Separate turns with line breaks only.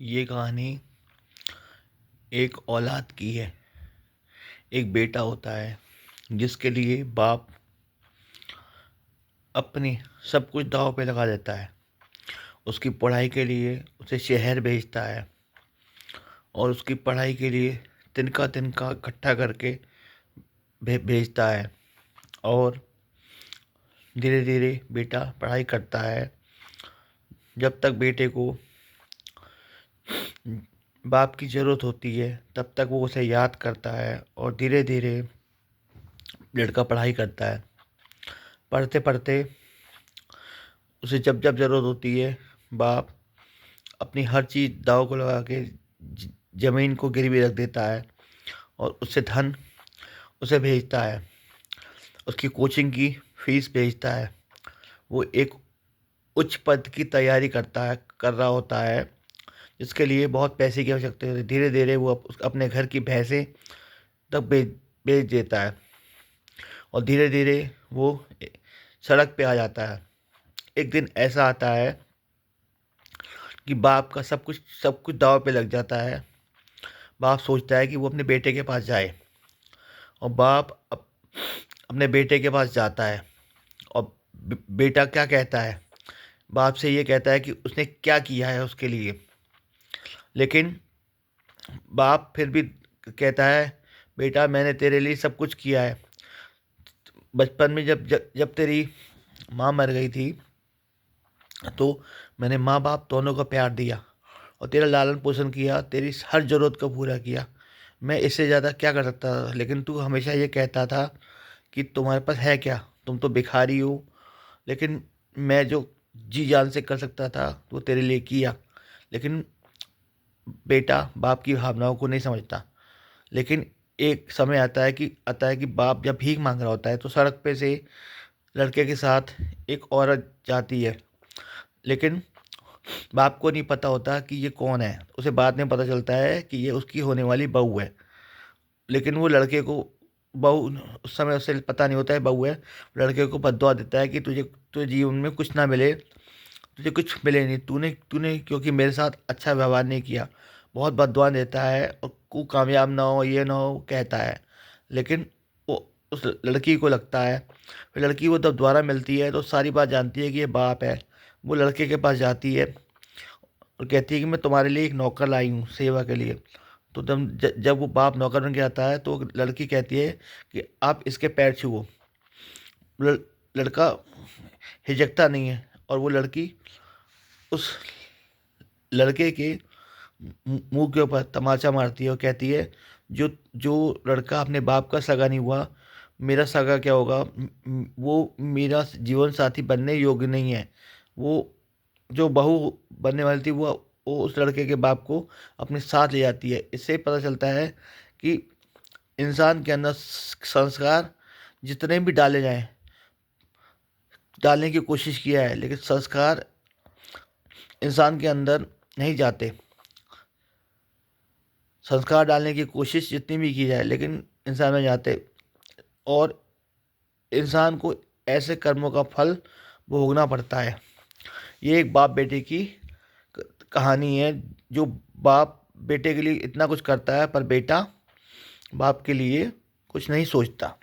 ये कहानी एक औलाद की है। एक बेटा होता है जिसके लिए बाप अपनी सब कुछ दांव पे लगा देता है। उसकी पढ़ाई के लिए उसे शहर भेजता है और उसकी पढ़ाई के लिए तिनका तिनका इकट्ठा करके भेजता है। और धीरे धीरे बेटा पढ़ाई करता है। जब तक बेटे को बाप की ज़रूरत होती है तब तक वो उसे याद करता है और धीरे धीरे लड़का पढ़ाई करता है। पढ़ते पढ़ते उसे जब जब ज़रूरत होती है बाप अपनी हर चीज़ दाँव को लगा के ज़मीन को गिरवी रख देता है और उससे धन उसे भेजता है। उसकी कोचिंग की फीस भेजता है। वो एक उच्च पद की तैयारी कर रहा होता है जिसके लिए बहुत पैसे की आवश्यकता होती है। धीरे धीरे वो अपने घर की भैंसें तक बेच देता है और धीरे धीरे वो सड़क पे आ जाता है। एक दिन ऐसा आता है कि बाप का सब कुछ दांव पे लग जाता है। बाप सोचता है कि वो अपने बेटे के पास जाए और बाप अपने बेटे के पास जाता है। और बेटा क्या कहता है, बाप से ये कहता है कि उसने क्या किया है उसके लिए। लेकिन बाप फिर भी कहता है, बेटा मैंने तेरे लिए सब कुछ किया है। बचपन में जब तेरी माँ मर गई थी तो मैंने माँ बाप दोनों को प्यार दिया और तेरा लालन पोषण किया, तेरी हर ज़रूरत को पूरा किया। मैं इससे ज़्यादा क्या कर सकता था, लेकिन तू हमेशा ये कहता था कि तुम्हारे पास है क्या, तुम तो भिखारी हो। लेकिन मैं जो जी जान से कर सकता था वो तेरे लिए किया। लेकिन बेटा बाप की भावनाओं को नहीं समझता। लेकिन एक समय आता है कि बाप जब भीख मांग रहा होता है तो सड़क पे से लड़के के साथ एक औरत जाती है। लेकिन बाप को नहीं पता होता कि ये कौन है। उसे बाद में पता चलता है कि ये उसकी होने वाली बहू है। लेकिन वो लड़के को बहू, उस समय उसे पता नहीं होता है बहू है। लड़के को बद्दुआ देता है कि तुझे तुझे जीवन में कुछ ना मिले, तुझे कुछ मिले नहीं, तूने तूने क्योंकि मेरे साथ अच्छा व्यवहार नहीं किया। बहुत बद्दुआ देता है और तू कामयाब ना हो, ये ना हो कहता है। लेकिन वो उस लड़की को लगता है, फिर लड़की वो जब दोबारा मिलती है तो सारी बात जानती है कि ये बाप है। वो लड़के के पास जाती है और कहती है कि मैं तुम्हारे लिए एक नौकर लाई हूँ सेवा के लिए। तो जब वो बाप नौकर बन के आता है तो लड़की कहती है कि आप इसके पैर छुओ। लड़, लड़का हिचकता नहीं है और वो लड़की उस लड़के के मुंह के ऊपर तमाचा मारती है और कहती है, जो जो लड़का अपने बाप का सगा नहीं हुआ, मेरा सगा क्या होगा। वो मेरा जीवन साथी बनने योग्य नहीं है। वो जो बहू बनने वाली थी वो उस लड़के के बाप को अपने साथ ले जाती है। इससे पता चलता है कि इंसान के अंदर संस्कार जितने भी डाले जाएं, डालने की कोशिश किया है, लेकिन संस्कार इंसान के अंदर नहीं जाते। संस्कार डालने की कोशिश जितनी भी की जाए लेकिन इंसान में जाते। और इंसान को ऐसे कर्मों का फल भोगना पड़ता है। ये एक बाप बेटे की कहानी है। जो बाप बेटे के लिए इतना कुछ करता है पर बेटा बाप के लिए कुछ नहीं सोचता।